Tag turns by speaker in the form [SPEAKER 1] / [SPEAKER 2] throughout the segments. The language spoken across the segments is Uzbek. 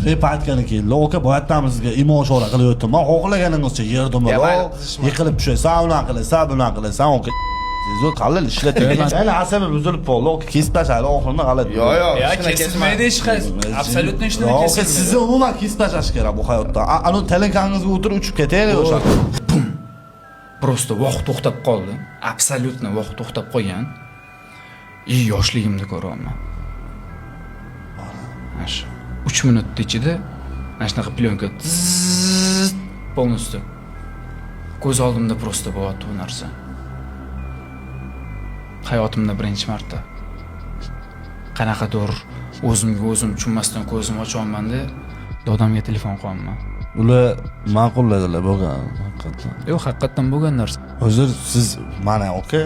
[SPEAKER 1] Hep aytgani keldi. Oka boyatdan imo ishora qilyaptim. Men xohlaganingizcha yerdimmi? Yiqilib tushasan, unaqa qilasan, bunaqa qilasan. Oka siz qalil ishlating. Yana asabi buzilib qoldi. Oka kesib tashlaydi, oxirini g'alati.
[SPEAKER 2] Yo'q,
[SPEAKER 3] ya kesilmaydi hech qaysi. Absolutno hech nima
[SPEAKER 1] Oka
[SPEAKER 3] kesilmaydi.
[SPEAKER 1] sizni umuman kesib tashlash kerak bu hayotda. Ana telekaningizga o'tirib uchib ketaylik o'sha.
[SPEAKER 3] Просто vaqt to'xtab qoldi. Absolutno vaqt to'xtab qolgan. Yoshligimni ko'raman. Shu 3 minut ichida mana shunaqa plyonka полностью ko'z oldimda просто bo'lyapti bu narsa. Hayotimda birinchi marta qanaqadir o'zimga o'zim tushunmasdan ko'zimni ochyapman-da, dadamga telefon qilaman.
[SPEAKER 1] Ular ma'qulladilar bo'lgan haqiqatan.
[SPEAKER 3] Yo'q, haqiqatan bo'lgan narsa.
[SPEAKER 1] Hozir siz mana oka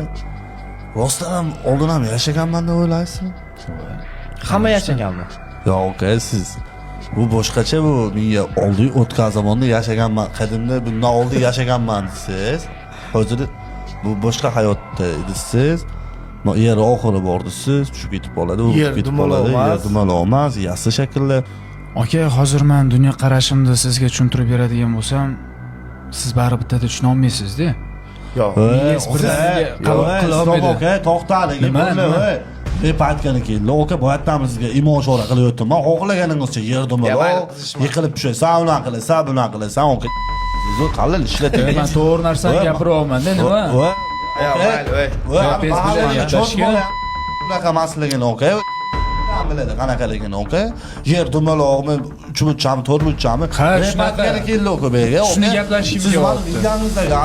[SPEAKER 1] rostdan ham oldin ham yashaganman deb o'ylaysizmi?
[SPEAKER 2] Hamma yashaganmi?
[SPEAKER 1] Yo'q oka, siz bu boshqacha, bu menga oldin o'tgan zamonda yashaganman, qadimda bundan oldin yashaganman siz. Hozir bu boshqa hayotda edisiz. Yer oxiri bordisiz, tushib ketib qoladi, u ketib qoladi, yer dumaloq emas, yassi shaklda.
[SPEAKER 3] Aka, hozir men dunyo qarashimni sizga tushuntirib beradigan bo'lsam, siz bari bittada tushuna olmaysiz-da.
[SPEAKER 2] Yo'q.
[SPEAKER 3] Qabul qila olmaydi.
[SPEAKER 1] Oka, to'xtadik. Hep aytgani keldi. Oka boyatdan imo ishora qilyaptim. Men xohlaganingizcha yerdimmi? Yiqilib tushasan, unaqa qilasan, bunaqa qilasan. Oka siz qalil ishlating.
[SPEAKER 3] Men to'g'ri narsani gapiryapman-da, nima?
[SPEAKER 1] Bunaqa emasligini oka. Biladi qanaqaligini oka. Yer dumaloqmi, 3-chami, 4-chami?
[SPEAKER 3] Shunaqa
[SPEAKER 1] keldi oka bega.
[SPEAKER 3] Shuni gaplashishim kerak.
[SPEAKER 1] Siz yaningizdaga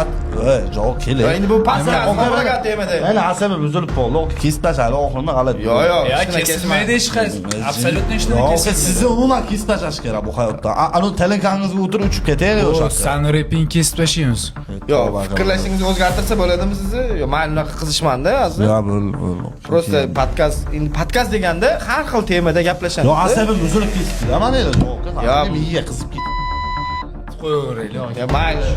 [SPEAKER 1] javob keling.
[SPEAKER 2] Endi bu pasga qo'llaga tegmadi.
[SPEAKER 1] Mana asabi buzilib qoldi. Oka kesib tashlaydi, oxirini g'alati.
[SPEAKER 2] Yo'q,
[SPEAKER 3] ya kesilmaydi hech qaysi. Absolutno hech nima
[SPEAKER 1] Oka
[SPEAKER 3] kesilmaydi.
[SPEAKER 1] sizni umuman kesib tashlash kerak bu hayotda. Ana telekaningizga o'tirib uchib ketaylik o'sha.
[SPEAKER 3] San reping kesib tashlaymiz.
[SPEAKER 2] Yo'q, fikrlashingizni o'zgartirsa bo'ladimi sizni? Yo'q, men unaqa qizishmanda hozir.
[SPEAKER 1] Yo'q, bo'l.
[SPEAKER 2] Prosta podkast, endi podkast deganda har xil temada gaplashamiz.
[SPEAKER 1] Yo'q, asabi buzilib ketdi. Mana endi, oka, menga qizib ketdi.
[SPEAKER 3] Qo'yaveraylik.
[SPEAKER 2] Ya mayli.